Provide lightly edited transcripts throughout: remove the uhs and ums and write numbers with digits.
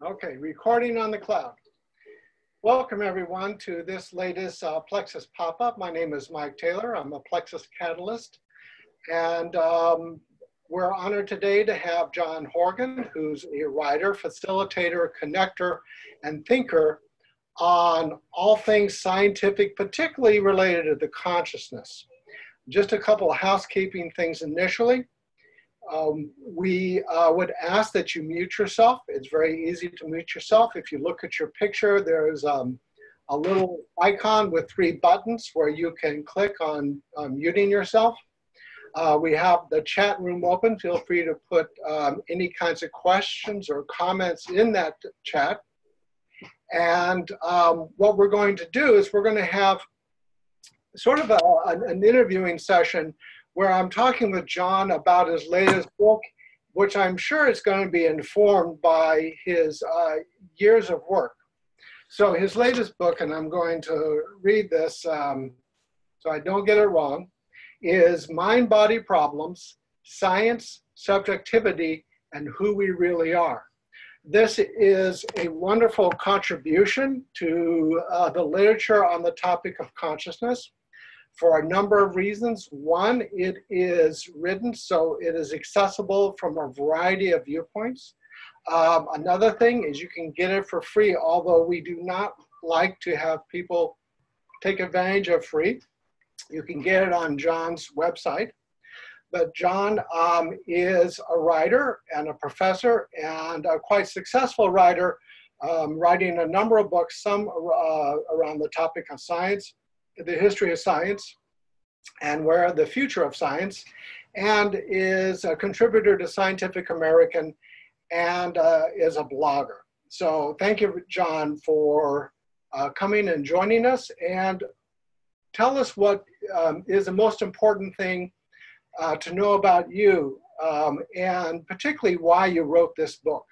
Okay, recording on the cloud. Welcome everyone to this latest Plexus pop-up. My name is Mike Taylor. I'm a Plexus catalyst. And we're honored today to have John Horgan, who's a writer, facilitator, connector, and thinker on all things scientific, particularly related to the consciousness. Just a couple of housekeeping things initially. We would ask that you mute yourself. It's very easy to mute yourself. If you look at your picture, there's a little icon with 3 buttons where you can click on muting yourself. We have the chat room open. Feel free to put any kinds of questions or comments in that chat. And what we're going to do is we're going to have sort of an interviewing session where I'm talking with John about his latest book, which I'm sure is going to be informed by his years of work. So his latest book, and I'm going to read this so I don't get it wrong, is Mind-Body Problems, Science, Subjectivity, and Who We Really Are. This is a wonderful contribution to the literature on the topic of consciousness, for a number of reasons. One, it is written so it is accessible from a variety of viewpoints. Another thing is you can get it for free, although we do not like to have people take advantage of free. You can get it on John's website. But John is a writer and a professor and a quite successful writer, writing a number of books, some around the topic of science, the history of science, and where the future of science, and is a contributor to Scientific American and is a blogger. So thank you, John, for coming and joining us, and tell us what is the most important thing to know about you, and particularly why you wrote this book.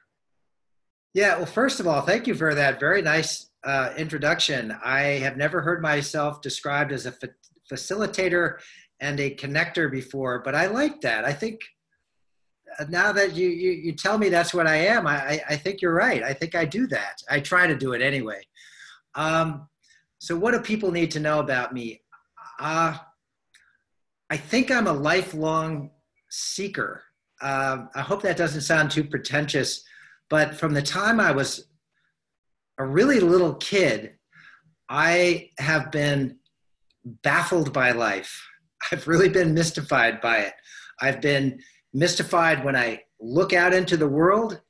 Yeah, well, first of all, thank you for that very nice introduction. I have never heard myself described as a facilitator and a connector before, but I like that. I think now that you tell me that's what I am, I think you're right. I think I do that. I try to do it anyway. So what do people need to know about me? I think I'm a lifelong seeker. I hope that doesn't sound too pretentious, but from the time I was a really little kid, I have been baffled by life. I've really been mystified by it. I've been mystified when I look out into the world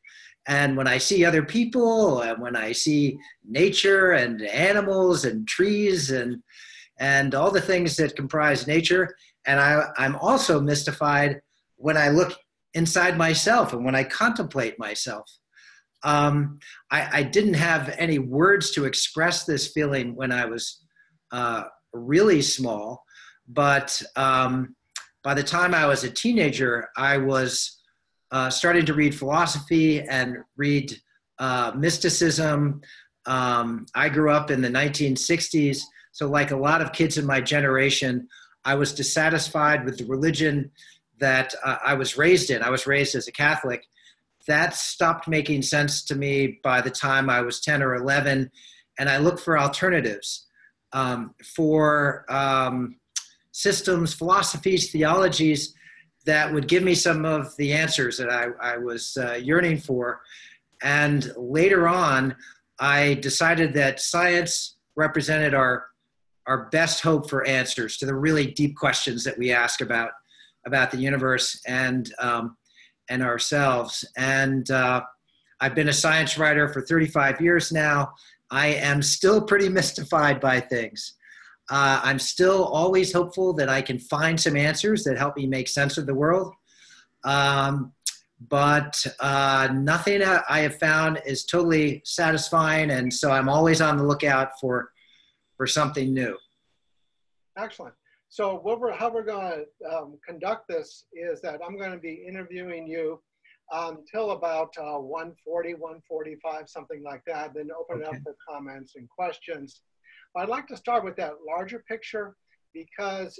and when I see other people and when I see nature and animals and trees and all the things that comprise nature. And I'm also mystified when I look inside myself and when I contemplate myself. I didn't have any words to express this feeling when I was really small, but by the time I was a teenager, I was starting to read philosophy and read mysticism. I grew up in the 1960s, so like a lot of kids in my generation, I was dissatisfied with the religion that I was raised in. I was raised as a Catholic. That stopped making sense to me by the time I was 10 or 11, and I looked for alternatives, for systems, philosophies, theologies that would give me some of the answers that I was yearning for. And later on, I decided that science represented our best hope for answers to the really deep questions that we ask about the universe and ourselves. And I've been a science writer for 35 years now. I am still pretty mystified by things. I'm still always hopeful that I can find some answers that help me make sense of the world. But nothing I have found is totally satisfying. And so I'm always on the lookout for something new. Excellent. So how we're going to conduct this is that I'm going to be interviewing you until about 1:40, 1:45, something like that, then open it up for comments and questions. But I'd like to start with that larger picture because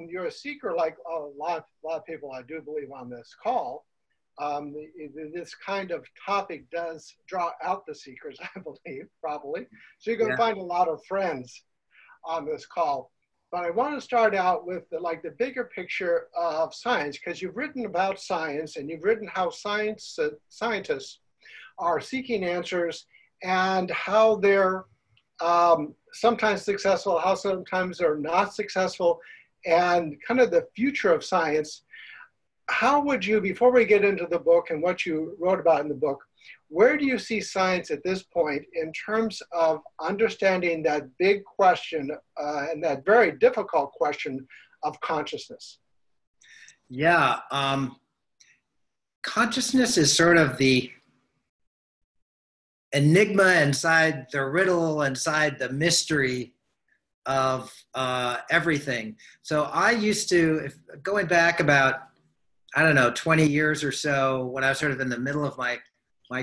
you're a seeker like a lot of people I do believe on this call. This kind of topic does draw out the seekers, I believe, probably. So you're going to Yeah. find a lot of friends on this call. But I want to start out with the bigger picture of science, because you've written about science and you've written how scientists are seeking answers and how they're sometimes successful, how sometimes they're not successful, and kind of the future of science. How would you, before we get into the book and what you wrote about in the book, where do you see science at this point in terms of understanding that big question and that very difficult question of consciousness? Yeah. Consciousness is sort of the enigma inside the riddle, inside the mystery of everything. So I used to, going back about, I don't know, 20 years or so, when I was sort of in the middle of my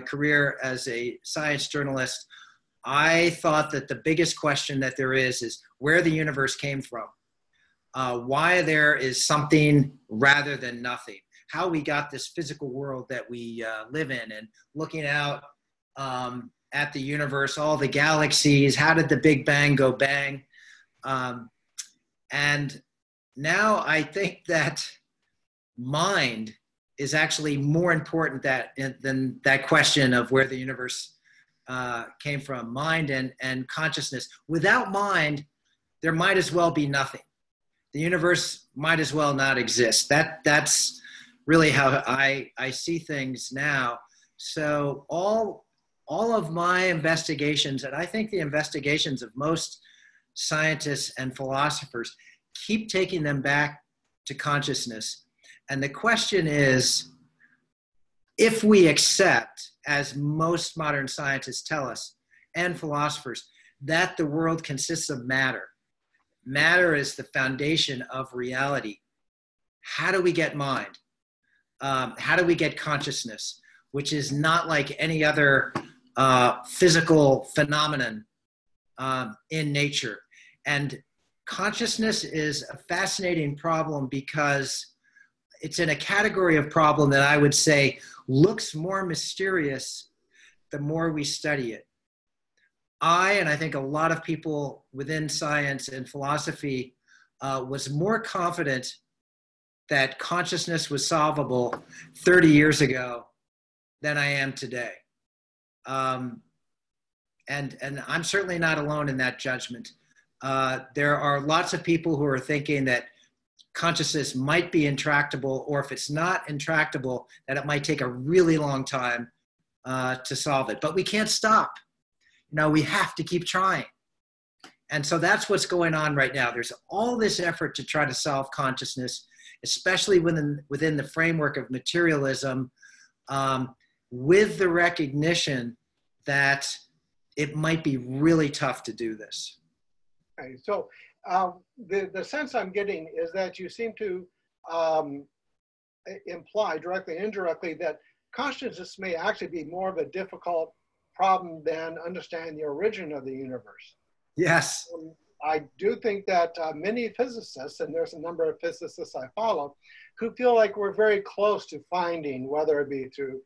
career as a science journalist, I thought that the biggest question that there is where the universe came from, why there is something rather than nothing, how we got this physical world that we live in, and looking out at the universe, all the galaxies, how did the Big Bang go bang? And now I think that mind is actually more important than that question of where the universe came from. Mind and consciousness. Without mind, there might as well be nothing. The universe might as well not exist. That's really how I see things now. So all of my investigations, and I think the investigations of most scientists and philosophers, keep taking them back to consciousness. And the question is, if we accept, as most modern scientists tell us, and philosophers, that the world consists of matter, matter is the foundation of reality, how do we get mind? How do we get consciousness, which is not like any other physical phenomenon in nature? And consciousness is a fascinating problem because it's in a category of problem that I would say looks more mysterious the more we study it. And I think a lot of people within science and philosophy was more confident that consciousness was solvable 30 years ago than I am today. And I'm certainly not alone in that judgment. There are lots of people who are thinking that consciousness might be intractable, or if it's not intractable, that it might take a really long time to solve it. But we can't stop. We have to keep trying. And so that's what's going on right now. There's all this effort to try to solve consciousness, especially within the framework of materialism, with the recognition that it might be really tough to do this. Okay, so the sense I'm getting is that you seem to imply, directly and indirectly, that consciousness may actually be more of a difficult problem than understanding the origin of the universe. Yes. I do think that many physicists, and there's a number of physicists I follow, who feel like we're very close to finding, whether it be through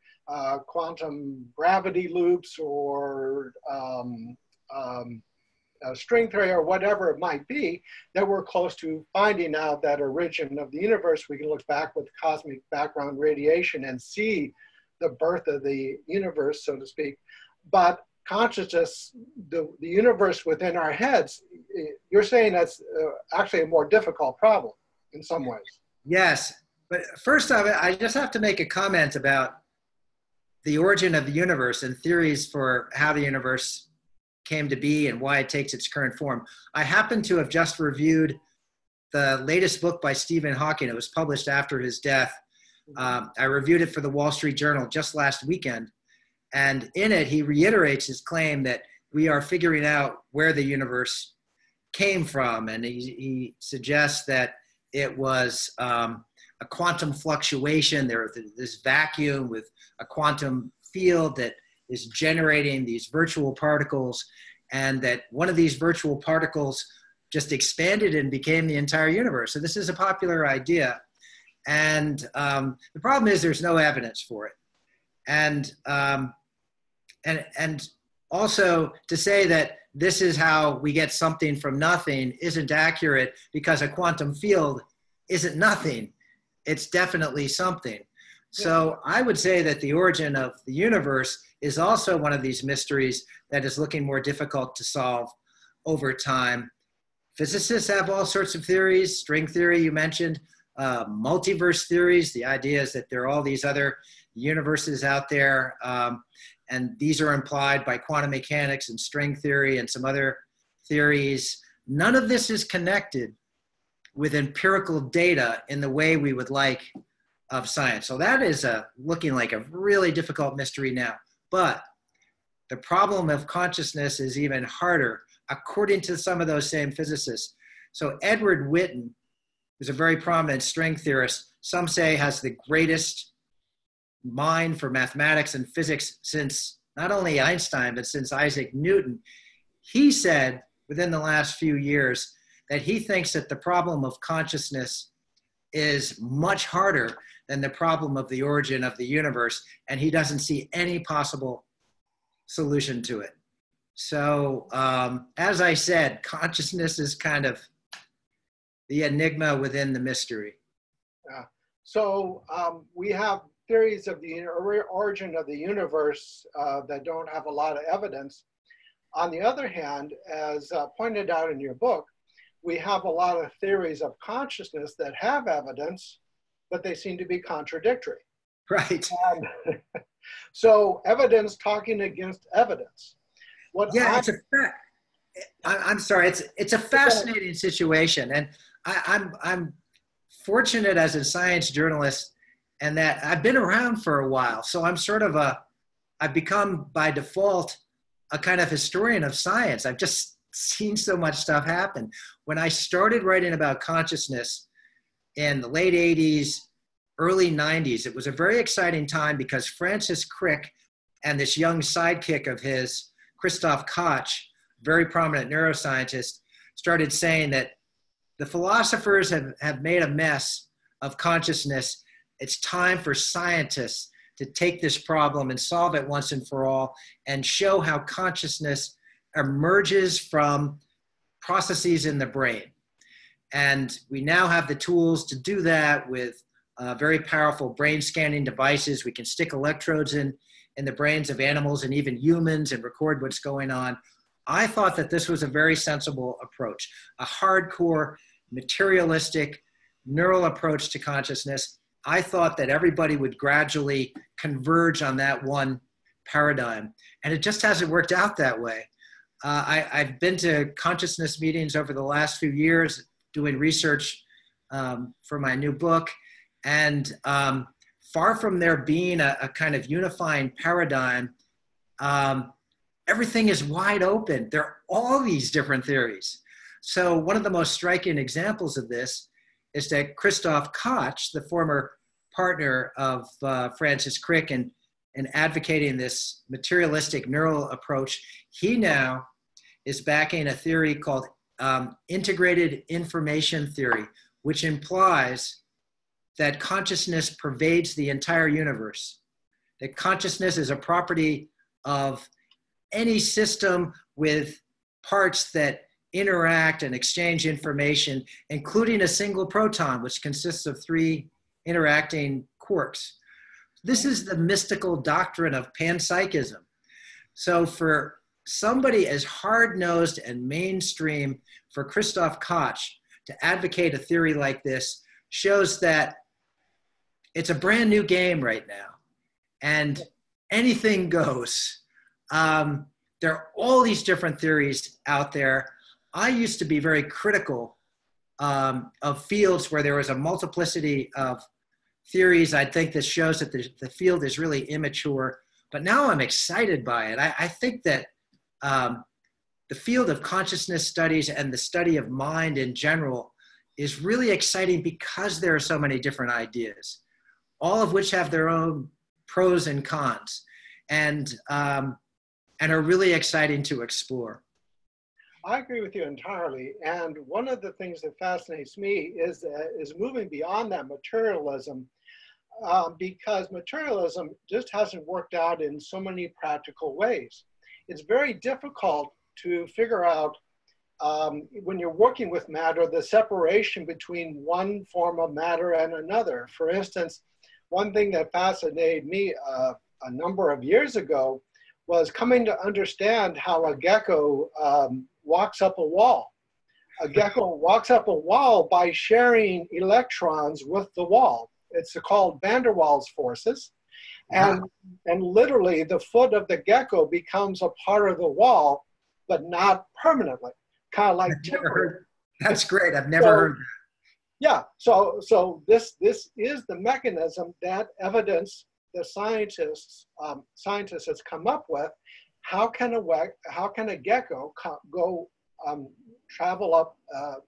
quantum gravity loops or string theory or whatever it might be, that we're close to finding out that origin of the universe. We can look back with cosmic background radiation and see the birth of the universe, so to speak. But consciousness, the universe within our heads, you're saying that's actually a more difficult problem in some ways. Yes, but first of it, I just have to make a comment about the origin of the universe and theories for how the universe came to be and why it takes its current form. I happen to have just reviewed the latest book by Stephen Hawking. It was published after his death. I reviewed it for the Wall Street Journal just last weekend. And in it, he reiterates his claim that we are figuring out where the universe came from. And he suggests that it was a quantum fluctuation. There was this vacuum with a quantum field that is generating these virtual particles, and that one of these virtual particles just expanded and became the entire universe. So this is a popular idea. And the problem is there's no evidence for it. And also to say that this is how we get something from nothing isn't accurate, because a quantum field isn't nothing. It's definitely something. So I would say that the origin of the universe is also one of these mysteries that is looking more difficult to solve over time. Physicists have all sorts of theories. String theory, you mentioned, multiverse theories. The idea is that there are all these other universes out there, and these are implied by quantum mechanics and string theory and some other theories. None of this is connected with empirical data in the way we would like of science. So that is looking like a really difficult mystery now. But the problem of consciousness is even harder, according to some of those same physicists. So Edward Witten, who's a very prominent string theorist, some say has the greatest mind for mathematics and physics since not only Einstein, but since Isaac Newton. He said within the last few years that he thinks that the problem of consciousness is much harder than the problem of the origin of the universe, and he doesn't see any possible solution to it. So as I said, consciousness is kind of the enigma within the mystery. So we have theories of the origin of the universe that don't have a lot of evidence. On the other hand, as pointed out in your book, we have a lot of theories of consciousness that have evidence, but they seem to be contradictory. Right. So evidence talking against evidence. It's a fact. I'm sorry. It's a fascinating situation, and I'm fortunate as a science journalist, and that I've been around for a while. So I'm sort of I've become by default a kind of historian of science. I've just seen so much stuff happen. When I started writing about consciousness in the late 80s, early 90s, it was a very exciting time because Francis Crick and this young sidekick of his, Christoph Koch, very prominent neuroscientist, started saying that the philosophers have made a mess of consciousness. It's time for scientists to take this problem and solve it once and for all, and show how consciousness emerges from processes in the brain. And we now have the tools to do that with very powerful brain scanning devices. We can stick electrodes in the brains of animals and even humans and record what's going on. I thought that this was a very sensible approach, a hardcore, materialistic, neural approach to consciousness. I thought that everybody would gradually converge on that one paradigm. And it just hasn't worked out that way. I've been to consciousness meetings over the last few years doing research for my new book. And far from there being a kind of unifying paradigm, everything is wide open. There are all these different theories. So one of the most striking examples of this is that Christoph Koch, the former partner of Francis Crick in advocating this materialistic neural approach, he now is backing a theory called integrated information theory, which implies that consciousness pervades the entire universe, that consciousness is a property of any system with parts that interact and exchange information, including a single proton, which consists of 3 interacting quarks. This is the mystical doctrine of panpsychism. So for somebody as hard-nosed and mainstream, for Christoph Koch to advocate a theory like this shows that it's a brand new game right now, and anything goes. There are all these different theories out there. I used to be very critical of fields where there was a multiplicity of theories. I think this shows that the field is really immature, but now I'm excited by it. I think that the field of consciousness studies and the study of mind in general is really exciting because there are so many different ideas, all of which have their own pros and cons, and are really exciting to explore. I agree with you entirely. And one of the things that fascinates me is moving beyond that materialism, because materialism just hasn't worked out in so many practical ways. It's very difficult to figure out when you're working with matter, the separation between one form of matter and another. For instance, one thing that fascinated me a number of years ago was coming to understand how a gecko walks up a wall. A gecko walks up a wall by sharing electrons with the wall. It's called van der Waals forces. And literally the foot of the gecko becomes a part of the wall, but not permanently, kind of like temporary. That's great. I've never heard that. Yeah, so this is the mechanism that evidence the scientists has come up with. How can a gecko go travel up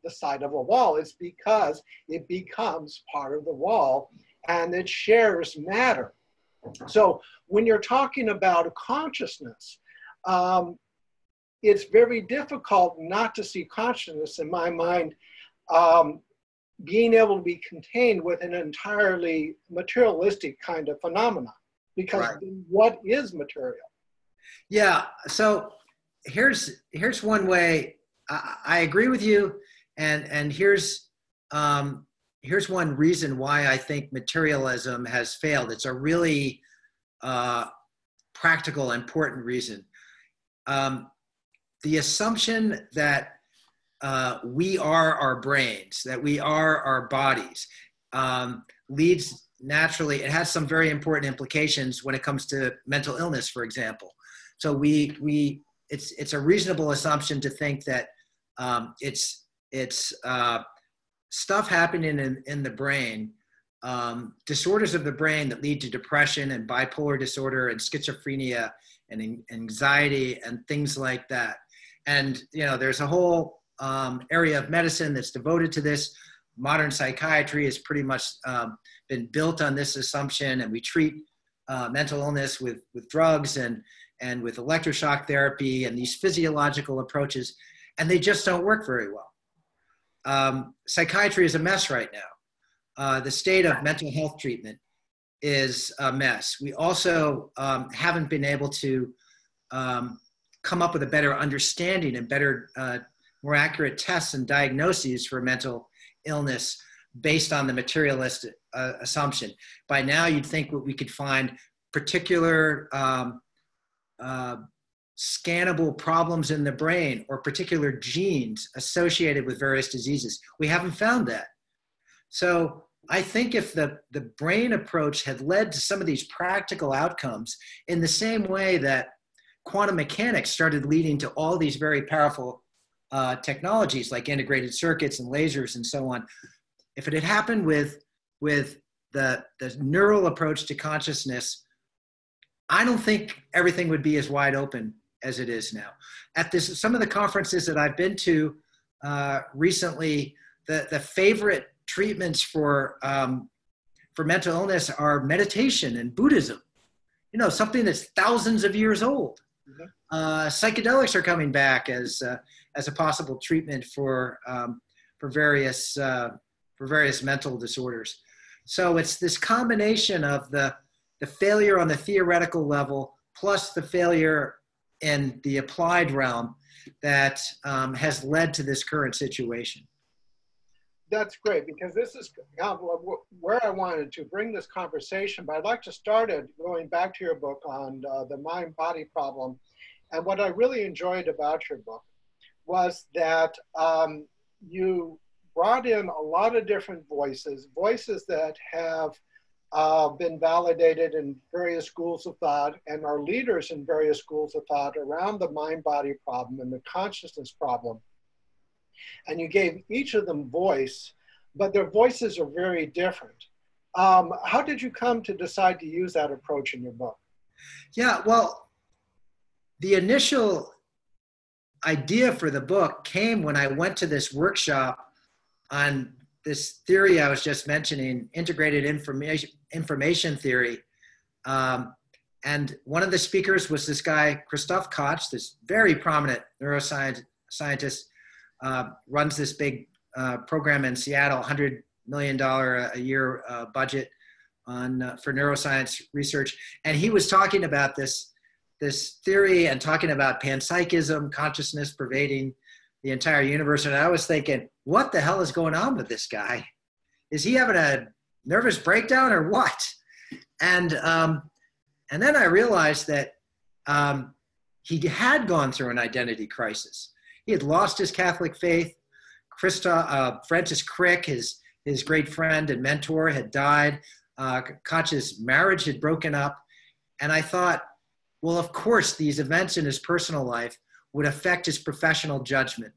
the side of a wall? It's because it becomes part of the wall and it shares matter. So when you're talking about consciousness, it's very difficult not to see consciousness, in my mind, being able to be contained with an entirely materialistic kind of phenomena. Because what is material? Yeah, so here's one way. I agree with you, and here's one reason why I think materialism has failed. It's a really practical, important reason. The assumption that we are our brains, that we are our bodies, leads naturally, it has some very important implications when it comes to mental illness, for example. So it's a reasonable assumption to think that it's stuff happening in the brain, disorders of the brain that lead to depression and bipolar disorder and schizophrenia and anxiety and things like that. And there's a whole area of medicine that's devoted to this. Modern psychiatry has pretty much been built on this assumption, and we treat mental illness with drugs and with electroshock therapy and these physiological approaches, and they just don't work very well. Psychiatry is a mess right now. The state of mental health treatment is a mess. We also haven't been able to come up with a better understanding and better, more accurate tests and diagnoses for mental illness based on the materialist assumption. By now, you'd think we could find particular scannable problems in the brain or particular genes associated with various diseases. We haven't found that. So I think if the brain approach had led to some of these practical outcomes in the same way that quantum mechanics started leading to all these very powerful technologies like integrated circuits and lasers and so on, if it had happened with the neural approach to consciousness, I don't think everything would be as wide open as it is now. At some of the conferences that I've been to recently, the favorite treatments for mental illness are meditation and Buddhism. Something that's thousands of years old. Mm-hmm. Psychedelics are coming back as a possible treatment for various mental disorders. So it's this combination of the failure on the theoretical level plus the failure in the applied realm that has led to this current situation. That's great, because this is where I wanted to bring this conversation, but I'd like to start it going back to your book on the mind-body problem. And what I really enjoyed about your book was that you brought in a lot of different voices that have been validated in various schools of thought and are leaders in various schools of thought around the mind-body problem and the consciousness problem. And you gave each of them voice, but their voices are very different. How did you come to decide to use that approach in your book? Yeah, well, the initial idea for the book came when I went to this workshop on this theory I was just mentioning, integrated information theory. And one of the speakers was this guy, Christoph Koch, this very prominent neuroscientist scientist, runs this big program in Seattle, $100 million a year budget on for neuroscience research. And he was talking about this theory and talking about panpsychism, consciousness pervading the entire universe. And I was thinking, what the hell is going on with this guy? Is he having a nervous breakdown or what? And then I realized that he had gone through an identity crisis. He had lost his Catholic faith. Francis Crick, his great friend and mentor, had died. Koch's marriage had broken up. And I thought, well, of course, these events in his personal life would affect his professional judgment.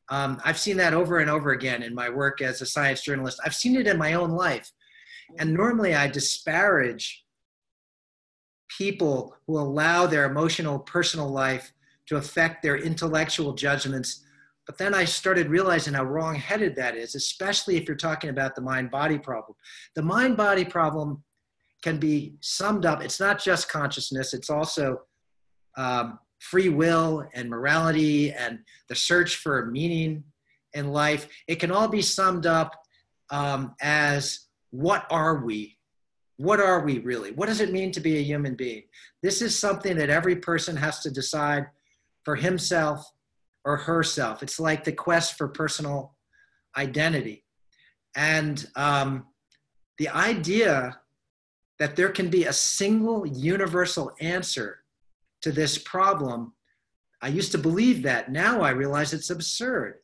I've seen that over and over again in my work as a science journalist. I've seen it in my own life. And normally I disparage people who allow their emotional personal life to affect their intellectual judgments. But then I started realizing how wrong-headed that is, especially if you're talking about the mind-body problem. The mind-body problem can be summed up. It's not just consciousness. It's also free will and morality and the search for meaning in life. It can all be summed up as, what are we? What are we really? What does it mean to be a human being? This is something that every person has to decide for himself or herself. It's like the quest for personal identity. And the idea that there can be a single universal answer to this problem, I used to believe that. Now I realize it's absurd.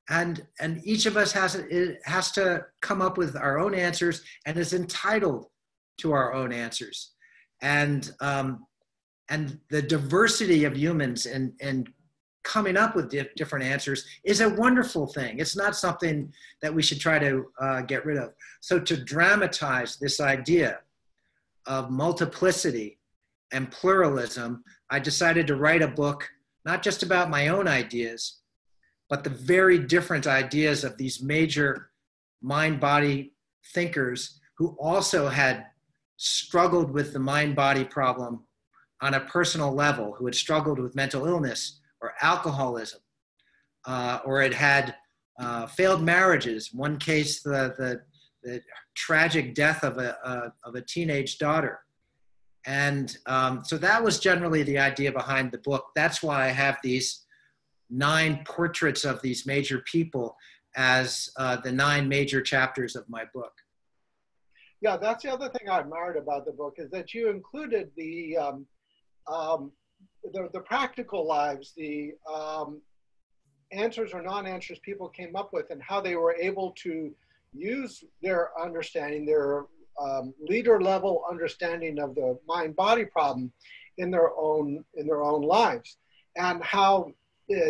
And each of us has to come up with our own answers and is entitled to our own answers. And the diversity of humans and coming up with different answers is a wonderful thing. It's not something that we should try to get rid of. So to dramatize this idea of multiplicity and pluralism, I decided to write a book, not just about my own ideas, but the very different ideas of these major mind-body thinkers who also had struggled with the mind-body problem on a personal level, who had struggled with mental illness or alcoholism, or had failed marriages. One case, the tragic death of a teenage daughter. And so that was generally the idea behind the book. That's why I have these 9 portraits of these major people as the 9 major chapters of my book. Yeah, that's the other thing I admired about the book, is that you included the practical lives, the answers or non-answers people came up with, and how they were able to use their understanding, their leader level understanding of the mind-body problem in their own lives, and how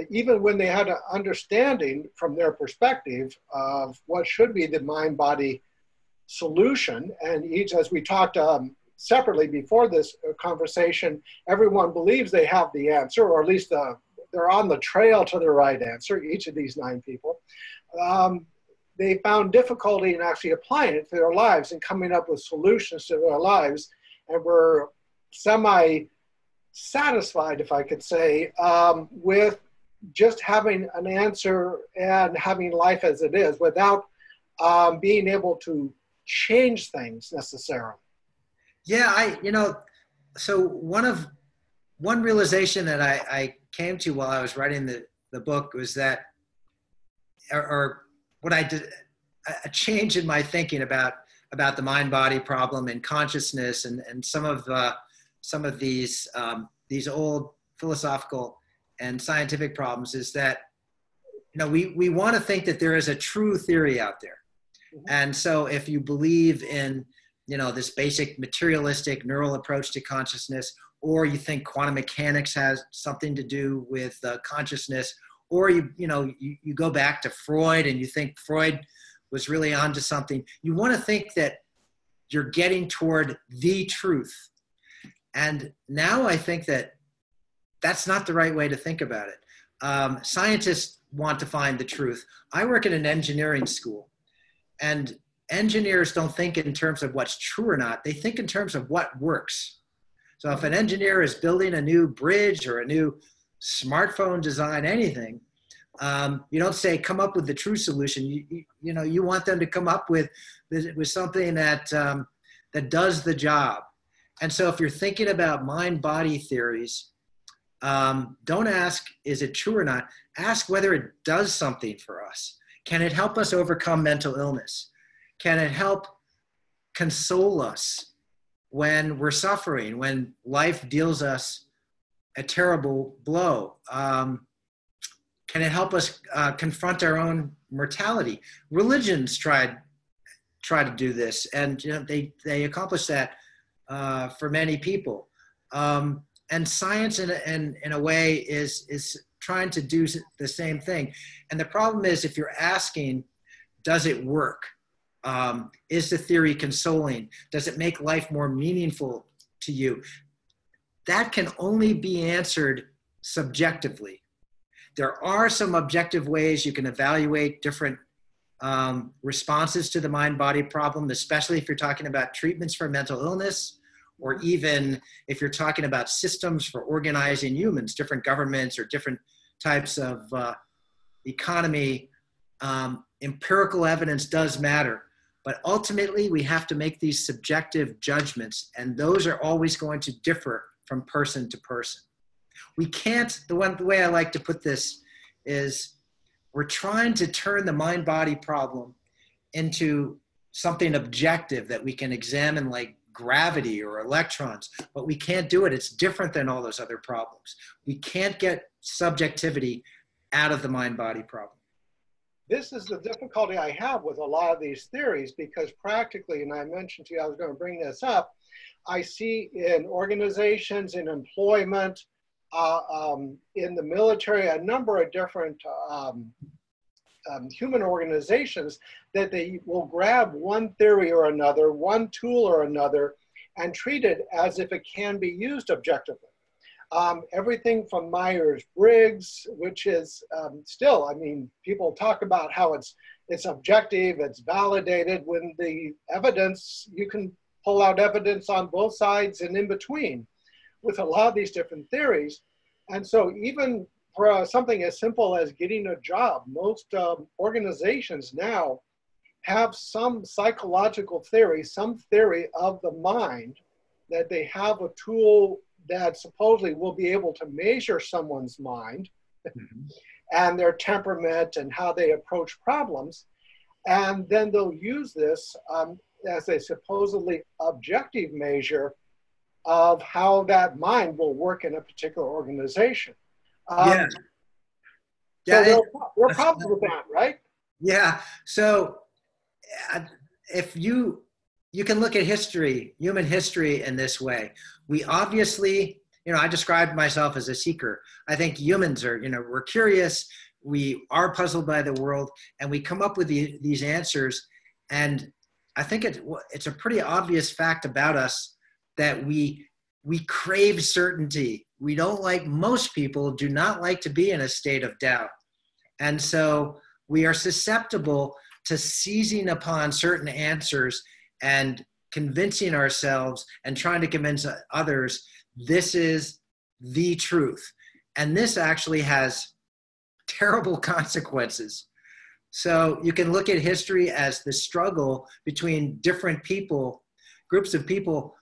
even when they had an understanding from their perspective of what should be the mind-body solution, and each, as we talked separately before this conversation, everyone believes they have the answer, or at least they're on the trail to the right answer, each of these 9 people. They found difficulty in actually applying it to their lives and coming up with solutions to their lives, and were semi-satisfied, if I could say, with just having an answer and having life as it is without being able to change things necessarily. Yeah, so one realization that I came to while I was writing the book was that, or what I did, a change in my thinking about the mind-body problem and consciousness and some of these old philosophical and scientific problems, is that we want to think that there is a true theory out there. Mm-hmm. And so if you believe in this basic materialistic neural approach to consciousness, or you think quantum mechanics has something to do with consciousness, or you go back to Freud and you think Freud was really onto something, you want to think that you're getting toward the truth. And now I think that that's not the right way to think about it. Scientists want to find the truth. I work at an engineering school, and engineers don't think in terms of what's true or not. They think in terms of what works. So if an engineer is building a new bridge or a new smartphone design, anything, You don't say, come up with the true solution. You want them to come up with something that, that does the job. And so if you're thinking about mind-body theories, don't ask, is it true or not? Ask whether it does something for us. Can it help us overcome mental illness? Can it help console us when we're suffering, when life deals us a terrible blow? Can it help us confront our own mortality? Religions try to do this, and they accomplish that for many people. And science, in a way, is trying to do the same thing. And the problem is, if you're asking, does it work? Is the theory consoling? Does it make life more meaningful to you? That can only be answered subjectively. There are some objective ways you can evaluate different responses to the mind-body problem, especially if you're talking about treatments for mental illness, or even if you're talking about systems for organizing humans, different governments or different types of economy. Empirical evidence does matter. But ultimately, we have to make these subjective judgments, and those are always going to differ from person to person. We can't, the way I like to put this is, we're trying to turn the mind-body problem into something objective that we can examine, like gravity or electrons, but we can't do it. It's different than all those other problems. We can't get subjectivity out of the mind-body problem. This is the difficulty I have with a lot of these theories, because practically, and I mentioned to you I was going to bring this up, I see in organizations, in employment, in the military, a number of different human organizations that they will grab one theory or another, one tool or another, and treat it as if it can be used objectively. Everything from Myers-Briggs, which is still, I mean, people talk about how it's objective, it's validated, when the evidence, you can pull out evidence on both sides and in between with a lot of these different theories. And so even for something as simple as getting a job, most organizations now have some psychological theory, some theory of the mind, that they have a tool that supposedly will be able to measure someone's mind and their temperament and how they approach problems. And then they'll use this as a supposedly objective measure of how that mind will work in a particular organization. Yeah. So there are problems with that, right? Yeah. So if you can look at history, human history, in this way. We obviously, I described myself as a seeker. I think humans are, we're curious, we are puzzled by the world, and we come up with these answers. And I think it's a pretty obvious fact about us that we crave certainty. We don't like, most people do not like to be in a state of doubt. And so we are susceptible to seizing upon certain answers and convincing ourselves and trying to convince others this is the truth. And this actually has terrible consequences. So you can look at history as the struggle between different people, groups of people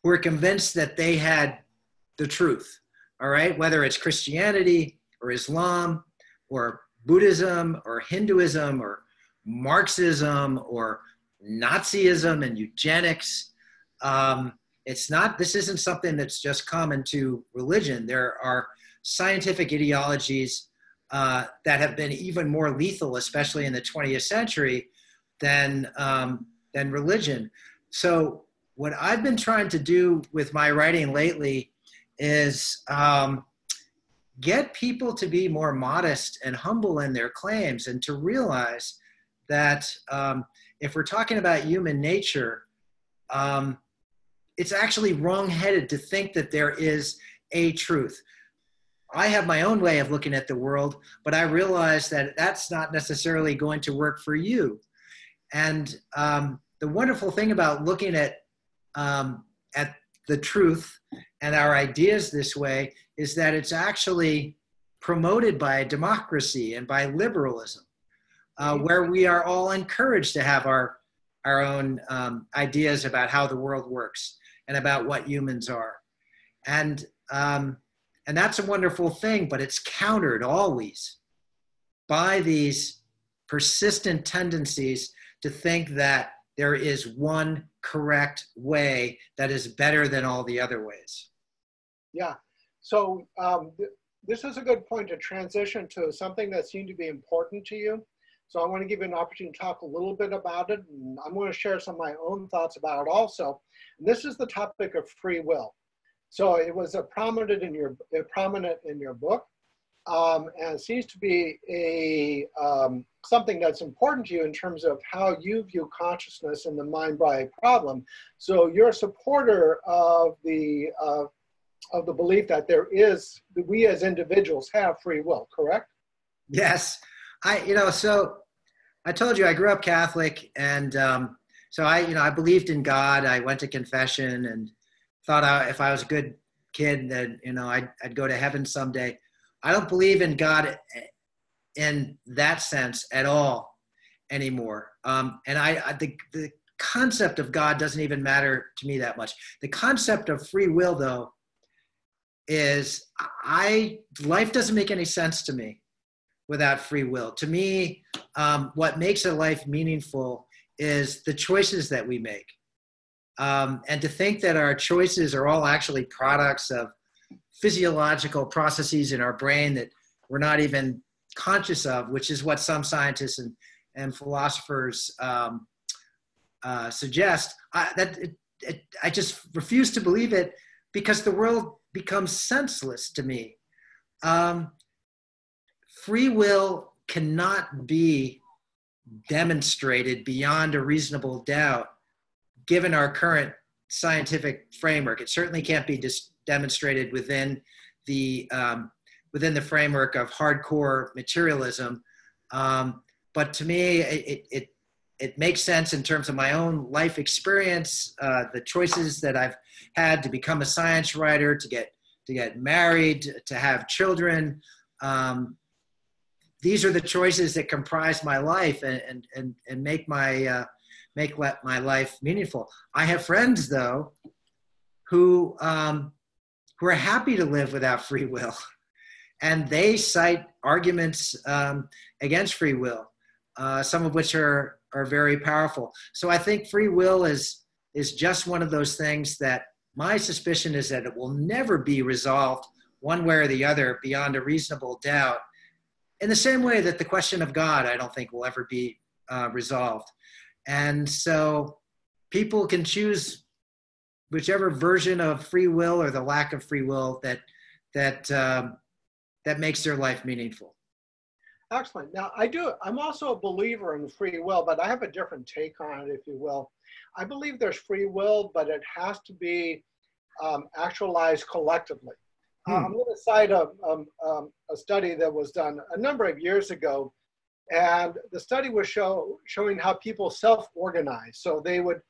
who are convinced that they had the truth, all right? Whether it's Christianity or Islam or Buddhism or Hinduism or Marxism or Nazism and eugenics. This isn't something that's just common to religion. There are scientific ideologies that have been even more lethal, especially in the 20th century, than religion. So what I've been trying to do with my writing lately is get people to be more modest and humble in their claims, and to realize that if we're talking about human nature, it's actually wrong-headed to think that there is a truth. I have my own way of looking at the world, but I realize that that's not necessarily going to work for you. And the wonderful thing about looking at the truth and our ideas this way is that it's actually promoted by democracy and by liberalism, where we are all encouraged to have our own ideas about how the world works and about what humans are. And that's a wonderful thing, but it's countered always by these persistent tendencies to think that there is one correct way that is better than all the other ways. Yeah. So this is a good point to transition to something that seemed to be important to you. So I want to give you an opportunity to talk a little bit about it. And I'm going to share some of my own thoughts about it also. And this is the topic of free will. So it was prominent in your book. And it seems to be something that's important to you in terms of how you view consciousness and the mind-body problem. So you're a supporter of the belief that we as individuals have free will, correct? Yes. So I told you I grew up Catholic, and so I believed in God. I went to confession and thought if I was a good kid, then I'd go to heaven someday. I don't believe in God in that sense at all anymore. And the concept of God doesn't even matter to me that much. The concept of free will, though, is life doesn't make any sense to me without free will. To me, what makes a life meaningful is the choices that we make. And to think that our choices are all actually products of physiological processes in our brain that we're not even conscious of, which is what some scientists and philosophers suggest, I just refuse to believe it, because the world becomes senseless to me. Free will cannot be demonstrated beyond a reasonable doubt given our current scientific framework. It certainly can't be demonstrated within the framework of hardcore materialism. But to me, it makes sense in terms of my own life experience, the choices that I've had to become a science writer, to get married, to have children. These are the choices that comprise my life and make my life meaningful. I have friends, though, who are happy to live without free will, and they cite arguments against free will, some of which are very powerful. So I think free will is just one of those things that my suspicion is that it will never be resolved one way or the other beyond a reasonable doubt. In the same way that the question of God, I don't think will ever be resolved. And so people can choose whichever version of free will or the lack of free will that makes their life meaningful. Excellent. Now, I'm also a believer in free will, but I have a different take on it, if you will. I believe there's free will, but it has to be actualized collectively. I'm going to cite a study that was done a number of years ago, and the study was showing how people self-organize. So they would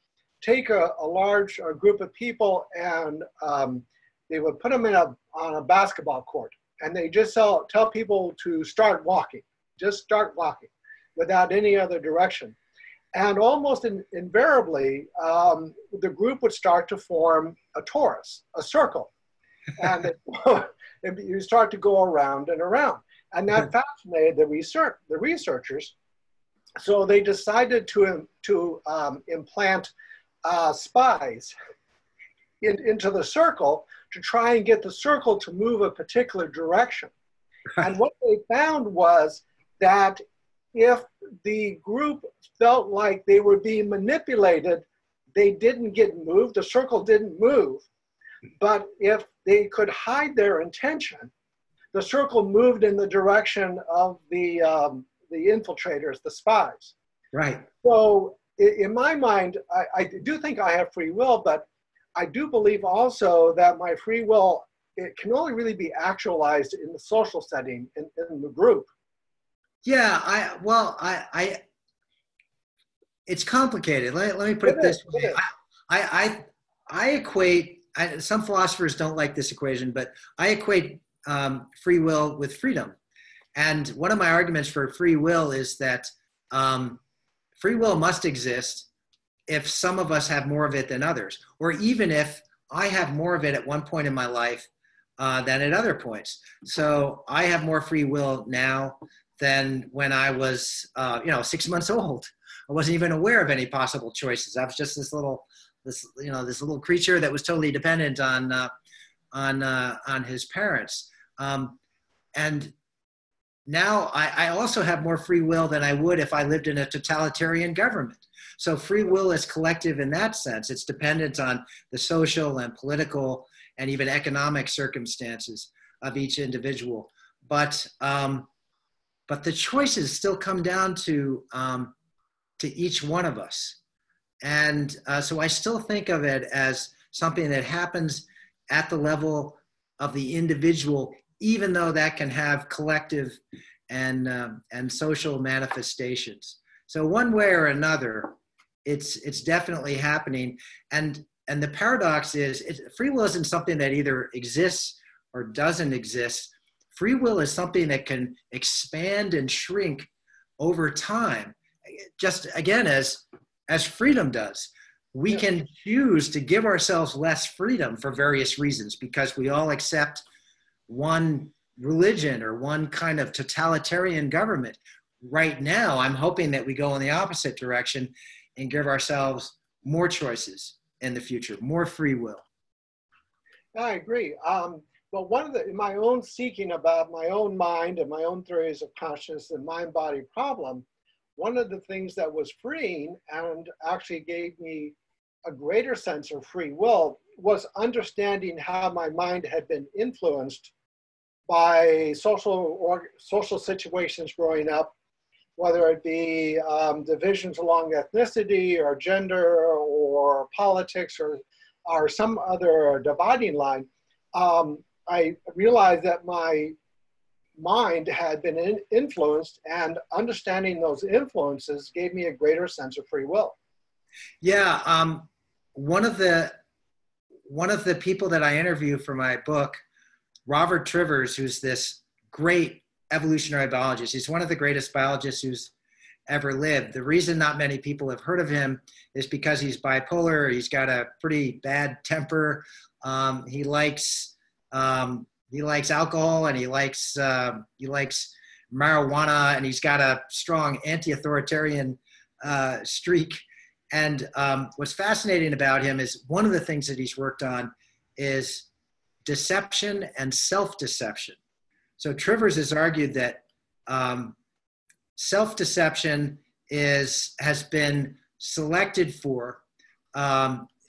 take a large group of people, and they would put them on a basketball court, and they just tell people to start walking. Just start walking without any other direction. And almost invariably, the group would start to form a torus, a circle. And you start to go around and around. And that fascinated the researchers. So they decided to implant spies into the circle to try and get the circle to move a particular direction. And what they found was that if the group felt like they were being manipulated, they didn't get moved, the circle didn't move. But if they could hide their intention, the circle moved in the direction of the infiltrators, the spies. Right. So in my mind, I do think I have free will, but I do believe also that my free will, it can only really be actualized in the social setting, in the group. Yeah, it's complicated. Let me put it this way. I equate, some philosophers don't like this equation, but I equate free will with freedom. And one of my arguments for free will is that free will must exist if some of us have more of it than others, or even if I have more of it at one point in my life than at other points. So I have more free will now than when I was, 6 months old. I wasn't even aware of any possible choices. I was just this little creature that was totally dependent on his parents. And now I also have more free will than I would if I lived in a totalitarian government. So free will is collective in that sense. It's dependent on the social and political and even economic circumstances of each individual. But the choices still come down to each one of us. And so I still think of it as something that happens at the level of the individual, even though that can have collective and social manifestations. So one way or another, it's definitely happening. And the paradox is free will isn't something that either exists or doesn't exist. Free will is something that can expand and shrink over time, just again, as freedom does. We can choose to give ourselves less freedom for various reasons because we all accept one religion or one kind of totalitarian government. Right now, I'm hoping that we go in the opposite direction and give ourselves more choices in the future, more free will. I agree. But my own seeking about my own mind and my own theories of consciousness and mind-body problem, one of the things that was freeing and actually gave me a greater sense of free will was understanding how my mind had been influenced by social situations growing up, whether it be divisions along ethnicity or gender or politics or some other dividing line. I realized that my mind had been influenced, and understanding those influences gave me a greater sense of free will. Yeah, one of the people that I interview for my book, Robert Trivers, who's this great evolutionary biologist. He's one of the greatest biologists who's ever lived. The reason not many people have heard of him is because he's bipolar. He's got a pretty bad temper. He likes alcohol, and he likes marijuana, and he's got a strong anti-authoritarian streak. And what's fascinating about him is one of the things that he's worked on is deception and self-deception. So Trivers has argued that self-deception has been selected for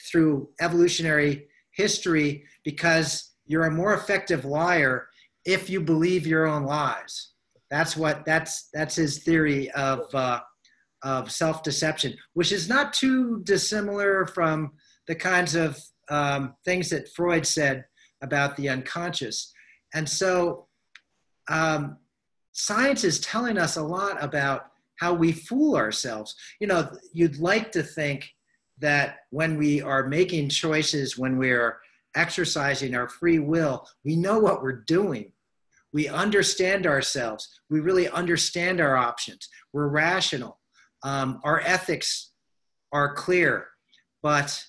through evolutionary history because you're a more effective liar if you believe your own lies. That's his theory of self-deception, which is not too dissimilar from the kinds of things that Freud said about the unconscious. And so science is telling us a lot about how we fool ourselves. You know, you'd like to think that when we are making choices, when we're exercising our free will, we know what we're doing. We understand ourselves. We really understand our options. We're rational. Our ethics are clear, but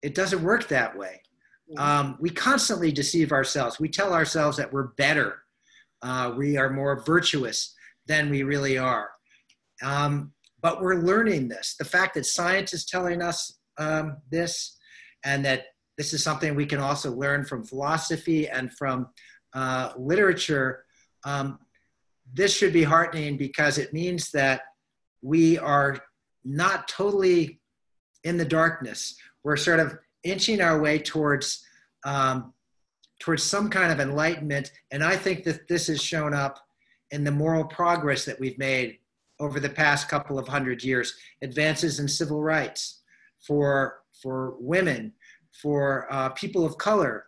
it doesn't work that way. We constantly deceive ourselves. We tell ourselves that we're better. We are more virtuous than we really are. But we're learning this. The fact that science is telling us this, and that this is something we can also learn from philosophy and from literature, this should be heartening because it means that we are not totally in the darkness. We're sort of inching our way towards some kind of enlightenment. And I think that this has shown up in the moral progress that we've made over the past couple of 100 years. Advances in civil rights for women, for people of color,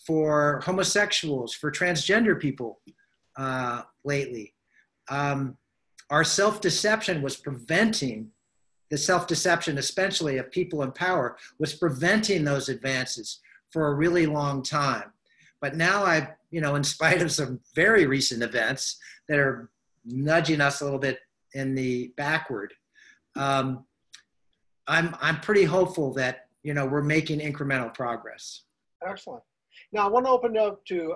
for homosexuals, for transgender people lately. Our self-deception was preventing, the self-deception especially of people in power, was preventing those advances for a really long time. But now in spite of some very recent events that are nudging us a little bit in the backward, I'm pretty hopeful that, we're making incremental progress. Excellent. Now I want to open it up to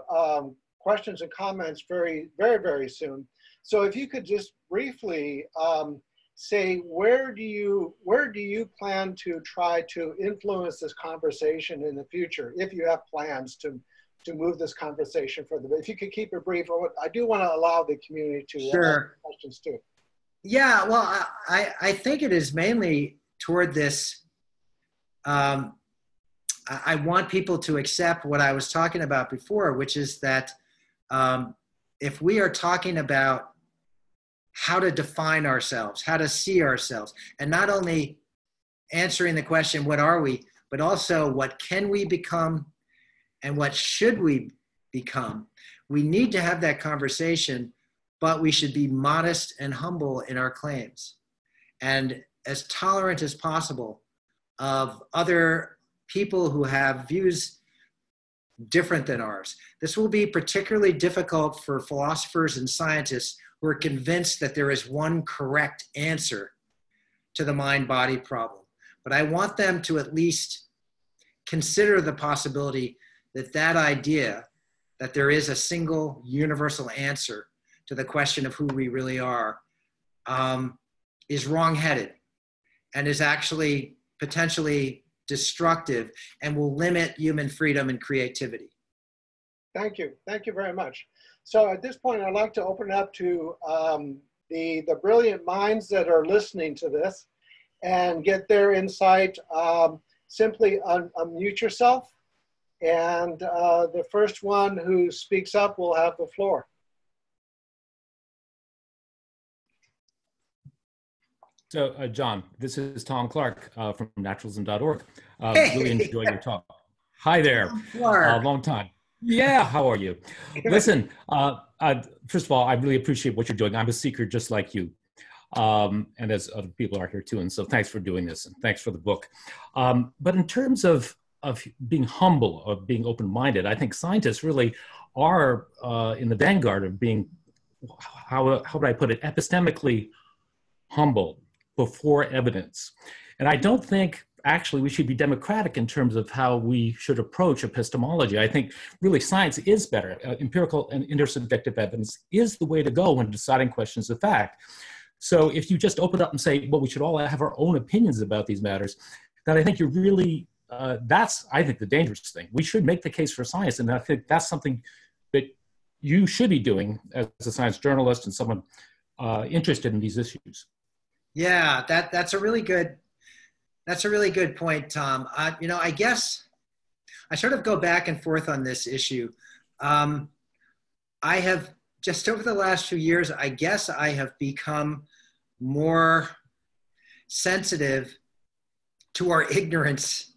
questions and comments very, very, very soon. So if you could just briefly say, where do you plan to try to influence this conversation in the future, if you have plans to move this conversation further? But if you could keep it brief, I do want to allow the community to ask questions too. Yeah, well, I think it is mainly toward this. I want people to accept what I was talking about before, which is that if we are talking about how to define ourselves, how to see ourselves, and not only answering the question, what are we, but also what can we become and what should we become, we need to have that conversation, but we should be modest and humble in our claims and as tolerant as possible of other people who have views different than ours. This will be particularly difficult for philosophers and scientists who are convinced that there is one correct answer to the mind-body problem. But I want them to at least consider the possibility that that idea, that there is a single universal answer to the question of who we really are, is wrong-headed and is actually potentially destructive and will limit human freedom and creativity. Thank you. Thank you very much. So at this point, I'd like to open it up to the brilliant minds that are listening to this and get their insight. Simply unmute yourself. And the first one who speaks up will have the floor. So, John, this is Tom Clark from naturalism.org. Hey. Really enjoyed your talk. Hi there. Long time. Yeah, how are you? Listen, first of all, I really appreciate what you're doing. I'm a seeker just like you. And as other people are here too. And so thanks for doing this and thanks for the book. But in terms of being humble, of being open-minded, I think scientists really are in the vanguard of being, how would I put it, epistemically humble before evidence. And I don't think actually we should be democratic in terms of how we should approach epistemology. I think really science is better. Empirical and intersubjective evidence is the way to go when deciding questions of fact. So if you just open up and say, well, we should all have our own opinions about these matters, then I think you're really, that's, I think, the dangerous thing. We should make the case for science, and I think that's something that you should be doing as a science journalist and someone interested in these issues. Yeah, that's a really good point, Tom. I guess I sort of go back and forth on this issue. I have just over the last few years, I guess I have become more sensitive to our ignorance.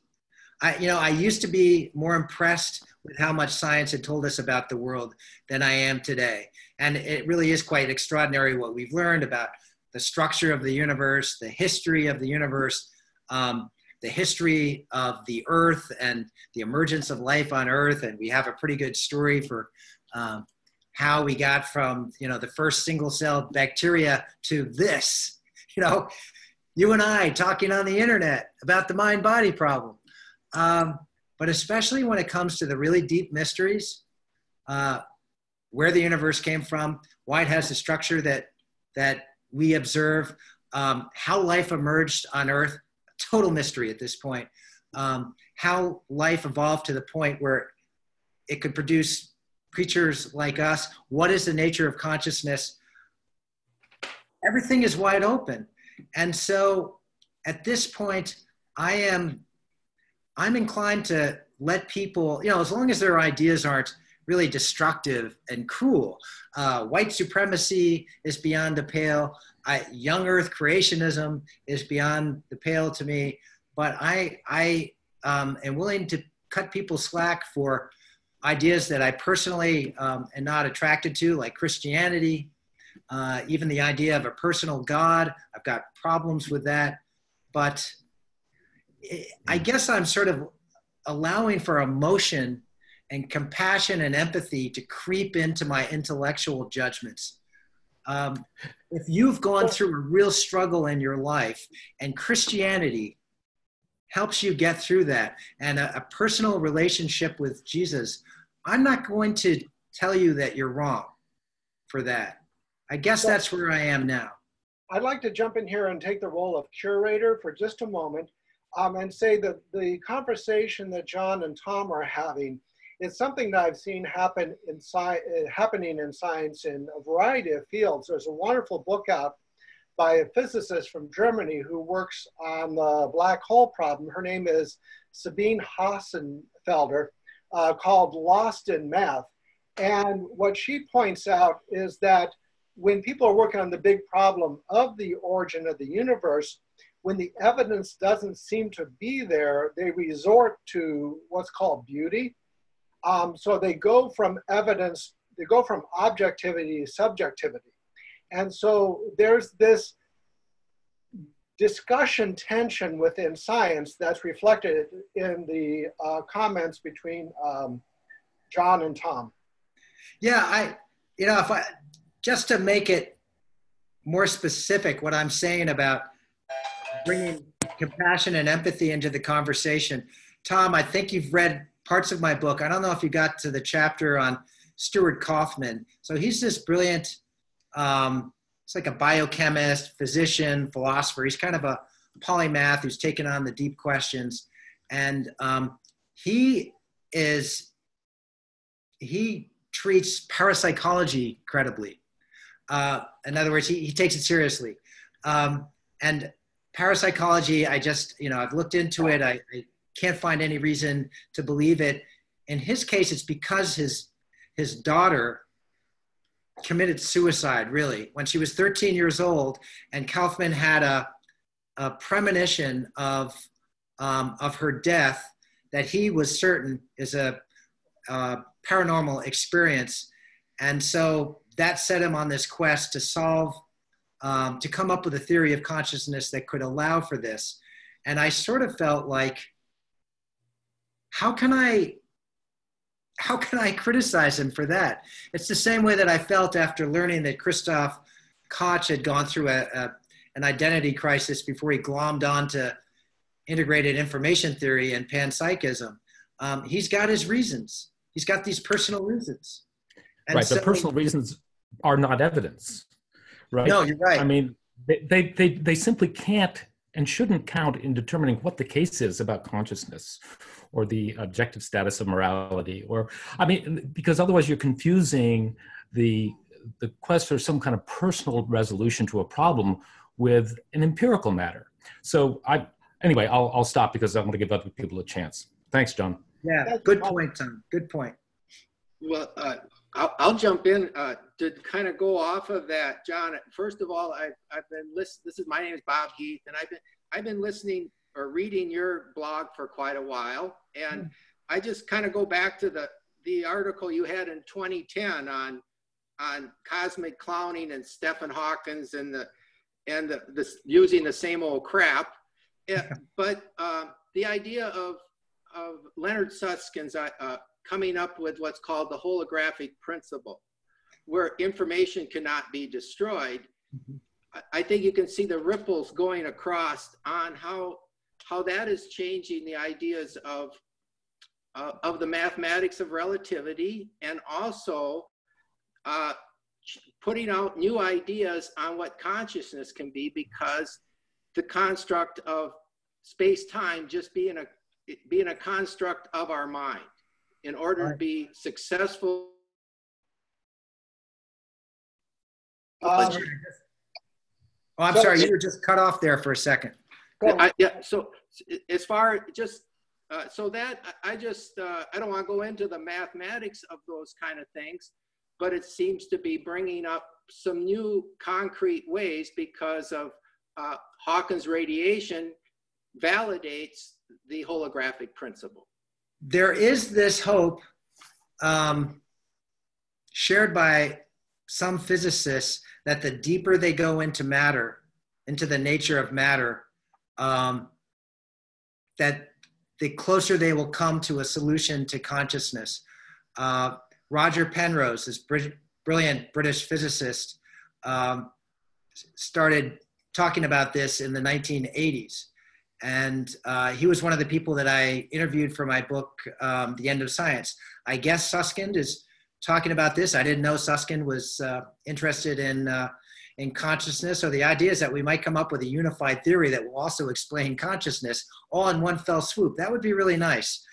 I used to be more impressed with how much science had told us about the world than I am today. And it really is quite extraordinary what we've learned about the structure of the universe, the history of the universe, the history of the Earth and the emergence of life on Earth. And we have a pretty good story for how we got from, the first single-celled bacteria to this, you and I talking on the internet about the mind-body problem. But especially when it comes to the really deep mysteries, where the universe came from, why it has the structure that we observe, how life emerged on Earth, total mystery at this point. How life evolved to the point where it could produce creatures like us. What is the nature of consciousness? Everything is wide open. And so at this point, I'm inclined to let people, as long as their ideas aren't really destructive and cruel. White supremacy is beyond the pale. Young Earth creationism is beyond the pale to me. But I am willing to cut people slack for ideas that I personally am not attracted to, like Christianity, even the idea of a personal God. I've got problems with that. But I guess I'm sort of allowing for emotion and compassion and empathy to creep into my intellectual judgments. If you've gone through a real struggle in your life and Christianity helps you get through that, and a personal relationship with Jesus, I'm not going to tell you that you're wrong for that. I guess that's where I am now. I'd like to jump in here and take the role of curator for just a moment, and say that the conversation that John and Tom are having is something that I've seen happening in science in a variety of fields. There's a wonderful book out by a physicist from Germany who works on the black hole problem. Her name is Sabine Hassenfelder, called Lost in Math. And what she points out is that when people are working on the big problem of the origin of the universe, when the evidence doesn't seem to be there, they resort to what's called beauty. So they go from evidence, they go from objectivity to subjectivity. And so there's this discussion tension within science that's reflected in the comments between John and Tom. Yeah, just to make it more specific, what I'm saying about bringing compassion and empathy into the conversation. Tom, I think you've read parts of my book. I don't know if you got to the chapter on Stuart Kauffman. So he's this brilliant, it's like a biochemist, physician, philosopher. He's kind of a polymath who's taken on the deep questions. And he treats parapsychology credibly. In other words, he takes it seriously. And parapsychology, I've looked into it. I can't find any reason to believe it. In his case, it's because his daughter committed suicide, really, when she was 13 years old, and Kaufman had a premonition of her death that he was certain is a paranormal experience. And so that set him on this quest to to come up with a theory of consciousness that could allow for this. And I sort of felt like, how can I criticize him for that? It's the same way that I felt after learning that Christoph Koch had gone through an identity crisis before he glommed onto integrated information theory and panpsychism. He's got his reasons. He's got these personal reasons. And right, the personal reasons are not evidence, right? No, you're right. I mean, they simply can't and shouldn't count in determining what the case is about consciousness or the objective status of morality, because otherwise you're confusing the quest for some kind of personal resolution to a problem with an empirical matter. So I'll stop because I want to give other people a chance. Thanks, John. Yeah, good point, Tom. Good point. Well, I'll jump in to kind of go off of that, John. First of all, I've been listening. My name is Bob Heath, and I've been listening or reading your blog for quite a while, and I just kind of go back to the article you had in 2010 on cosmic clowning and Stephen Hawkins and the using the same old crap. But the idea of Leonard Susskind's coming up with what's called the holographic principle, where information cannot be destroyed. I think you can see the ripples going across on how that is changing the ideas of the mathematics of relativity, and also putting out new ideas on what consciousness can be, because the construct of space-time just being a construct of our mind in order to be successful. I'm sorry, you were just cut off there for a second. So as far just, so that I don't want to go into the mathematics of those kind of things, but it seems to be bringing up some new concrete ways, because of Hawkins radiation validates the holographic principle. There is this hope shared by some physicists that the deeper they go into matter, into the nature of matter, that the closer they will come to a solution to consciousness. Roger Penrose, this brilliant British physicist, started talking about this in the 1980s. And he was one of the people that I interviewed for my book, The End of Science. I guess Susskind is talking about this. I didn't know Susskind was interested in consciousness. So the idea is that we might come up with a unified theory that will also explain consciousness all in one fell swoop. That would be really nice.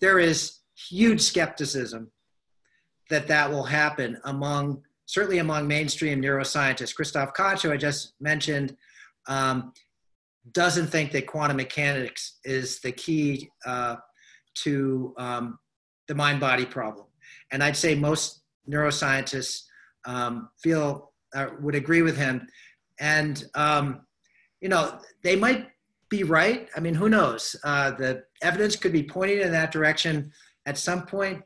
There is huge skepticism that will happen certainly among mainstream neuroscientists. Christoph Koch, who I just mentioned, doesn't think that quantum mechanics is the key to the mind-body problem. And I'd say most neuroscientists would agree with him. And, they might be right. I mean, who knows? The evidence could be pointing in that direction at some point.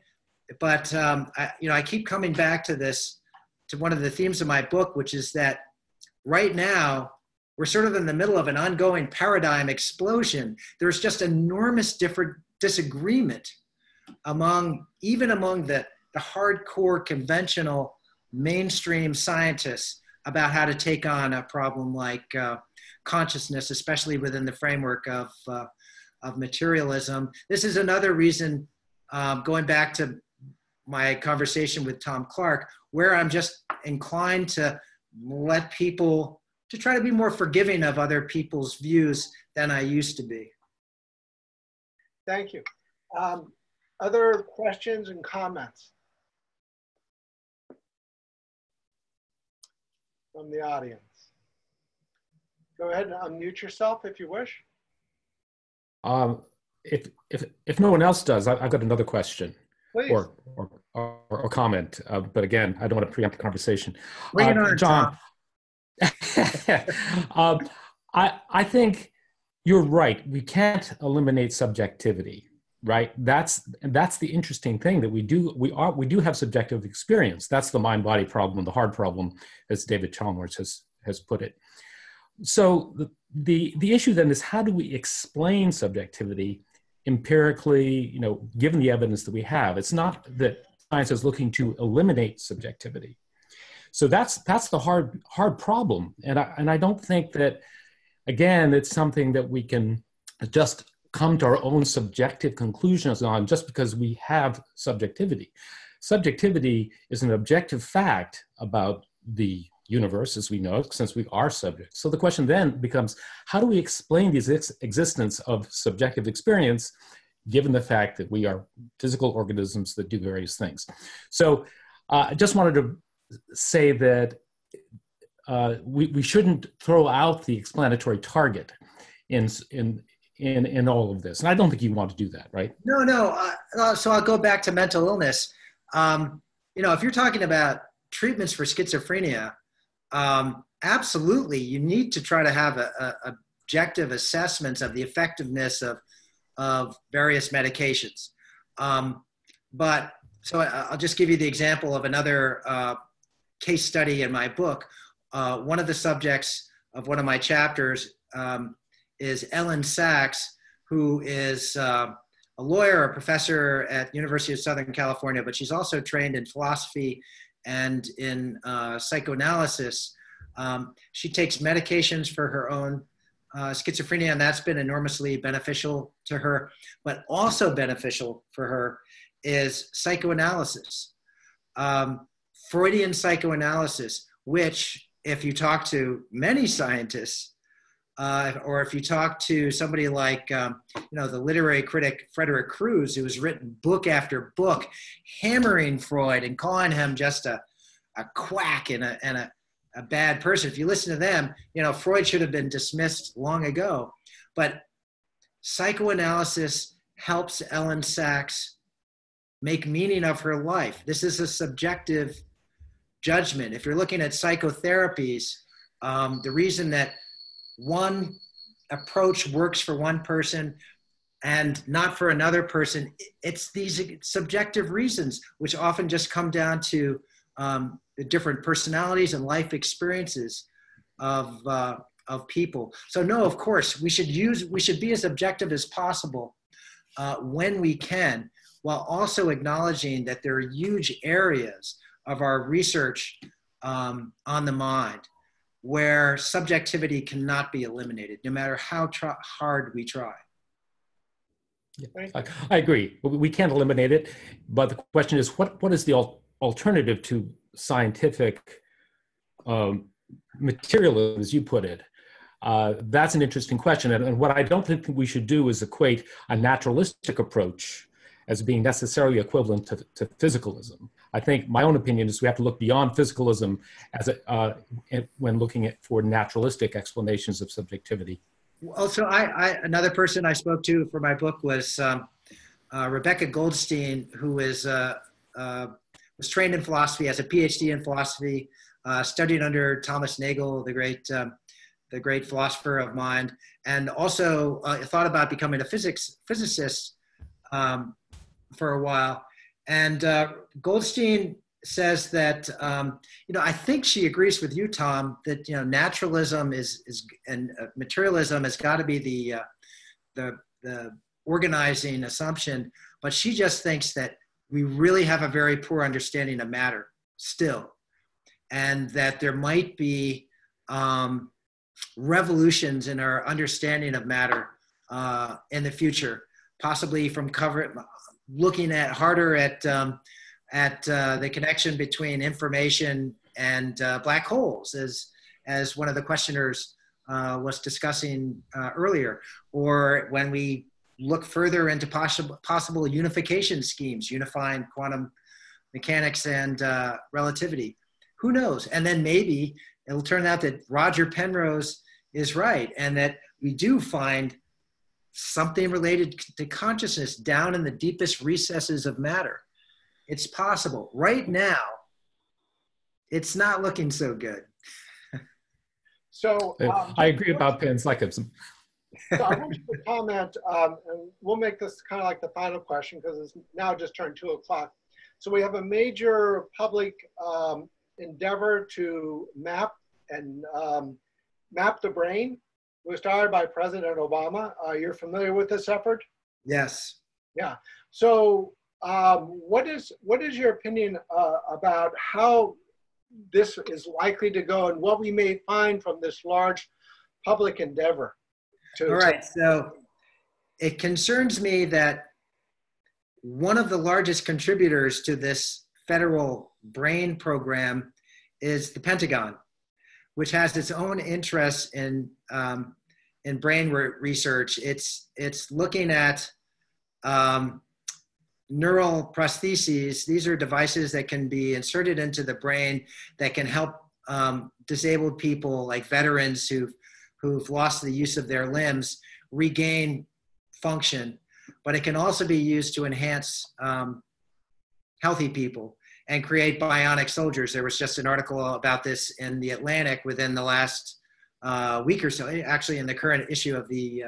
But, I keep coming back to this, to one of the themes of my book, which is that right now, we're sort of in the middle of an ongoing paradigm explosion. There's just enormous different disagreement even among the hardcore conventional mainstream scientists about how to take on a problem like consciousness, especially within the framework of materialism. This is another reason, going back to my conversation with Tom Clark, where I'm just inclined to let people, to try to be more forgiving of other people's views than I used to be. Thank you. Other questions and comments from the audience? Go ahead and unmute yourself if you wish. If no one else does, I've got another question. Please. Or comment, but again, I don't want to preempt the conversation. Bring it on, John. I think you're right. We can't eliminate subjectivity, right? That's the interesting thing, that we do have subjective experience. That's the mind-body problem, the hard problem, as David Chalmers has put it. So the issue then is, how do we explain subjectivity empirically, given the evidence that we have? It's not that science is looking to eliminate subjectivity. So that's the hard problem. And I don't think that, again, it's something that we can just come to our own subjective conclusions on just because we have subjectivity. Subjectivity is an objective fact about the universe as we know it, since we are subjects. So the question then becomes, how do we explain the existence of subjective experience, given the fact that we are physical organisms that do various things? So I just wanted to say that we shouldn't throw out the explanatory target in all of this. And I don't think you want to do that, right? No. So I'll go back to mental illness. If you're talking about treatments for schizophrenia, absolutely, you need to try to have objective assessments of the effectiveness of various medications. So I'll just give you the example of another case study in my book. One of the subjects of one of my chapters is Ellen Sachs, who is a lawyer, a professor at University of Southern California, but she's also trained in philosophy and in psychoanalysis. She takes medications for her own schizophrenia, and that's been enormously beneficial to her. But also beneficial for her is psychoanalysis, Freudian psychoanalysis, which, if you talk to many scientists, or if you talk to somebody like, the literary critic Frederick Crews, who has written book after book hammering Freud and calling him just a quack and a bad person. If you listen to them, Freud should have been dismissed long ago. But psychoanalysis helps Ellen Sachs make meaning of her life. This is a subjective judgment. If you're looking at psychotherapies, the reason that one approach works for one person and not for another person, it's these subjective reasons, which often just come down to the different personalities and life experiences of people. So no, of course, we should be as objective as possible when we can. while also acknowledging that there are huge areas of our research on the mind where subjectivity cannot be eliminated, no matter how hard we try. Yeah, I agree. We can't eliminate it, but the question is, what is the alternative to scientific materialism, as you put it? That's an interesting question. And what I don't think we should do is equate a naturalistic approach as being necessarily equivalent to physicalism. I think my own opinion is we have to look beyond physicalism as when looking for naturalistic explanations of subjectivity. Also, another person I spoke to for my book was Rebecca Goldstein, who was trained in philosophy, has a PhD in philosophy, studied under Thomas Nagel, the great philosopher of mind, and also thought about becoming a physicist for a while. And Goldstein says that, I think she agrees with you, Tom, that, naturalism and materialism has got to be the organizing assumption, but she just thinks that we really have a very poor understanding of matter still, and that there might be revolutions in our understanding of matter in the future, possibly from looking harder at the connection between information and black holes, as one of the questioners was discussing earlier, or when we look further into possible unification schemes, unifying quantum mechanics and relativity. Who knows? And then maybe it'll turn out that Roger Penrose is right, and that we do find something related to consciousness down in the deepest recesses of matter. It's possible. Right now, it's not looking so good. So I agree about panpsychism. So I want you to comment, and we'll make this kind of like the final question because it's now just turned 2 o'clock. So we have a major public endeavor to map the brain. It was started by President Obama. You're familiar with this effort? Yes. Yeah. So what is your opinion about how this is likely to go and what we may find from this large public endeavor? All right. So it concerns me that one of the largest contributors to this federal brain program is the Pentagon, which has its own interests in brain research. It's looking at neural prostheses. These are devices that can be inserted into the brain that can help disabled people, like veterans who've lost the use of their limbs, regain function. But it can also be used to enhance healthy people and create bionic soldiers. There was just an article about this in the Atlantic within the last week or so, actually in the current issue of the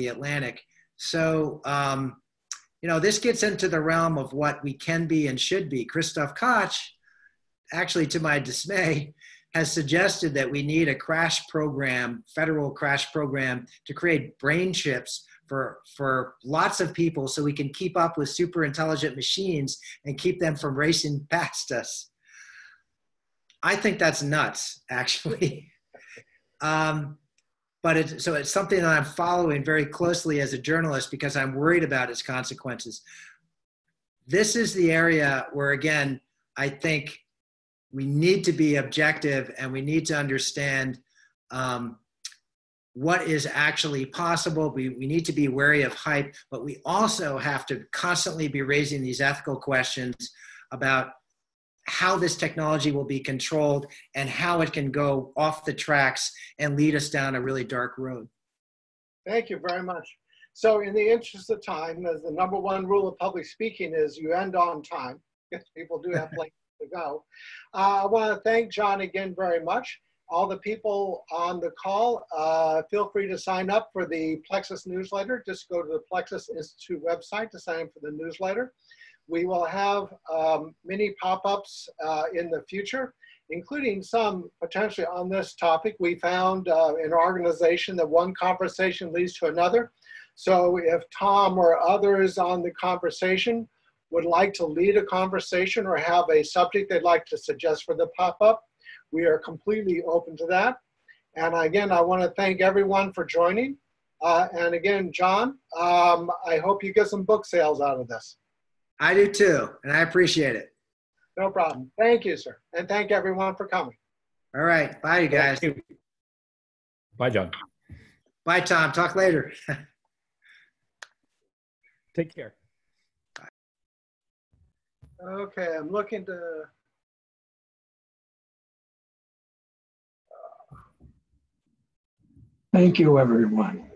Atlantic. So, this gets into the realm of what we can be and should be. Christoph Koch, actually to my dismay, has suggested that we need a crash program, federal crash program, to create brain chips for lots of people so we can keep up with super intelligent machines and keep them from racing past us. I think that's nuts, actually. But it's something that I'm following very closely as a journalist because I'm worried about its consequences. This is the area where, again, I think we need to be objective and we need to understand what is actually possible. We need to be wary of hype, but we also have to constantly be raising these ethical questions about how this technology will be controlled and how it can go off the tracks and lead us down a really dark road. Thank you very much. So in the interest of time, as the #1 rule of public speaking is you end on time, because people do have places to go. I want to thank John again very much. All the people on the call, feel free to sign up for the Plexus newsletter. Just go to the Plexus Institute website to sign up for the newsletter. We will have many pop-ups in the future, including some potentially on this topic. We found in our organization that one conversation leads to another. So if Tom or others on the conversation would like to lead a conversation or have a subject they'd like to suggest for the pop-up, we are completely open to that. And again, I want to thank everyone for joining. And again, John, I hope you get some book sales out of this. I do too, and I appreciate it. No problem. Thank you, sir. And thank everyone for coming. All right. Bye, you guys. Bye, John. Bye, Tom. Talk later. Take care. Okay, I'm looking to... Thank you, everyone.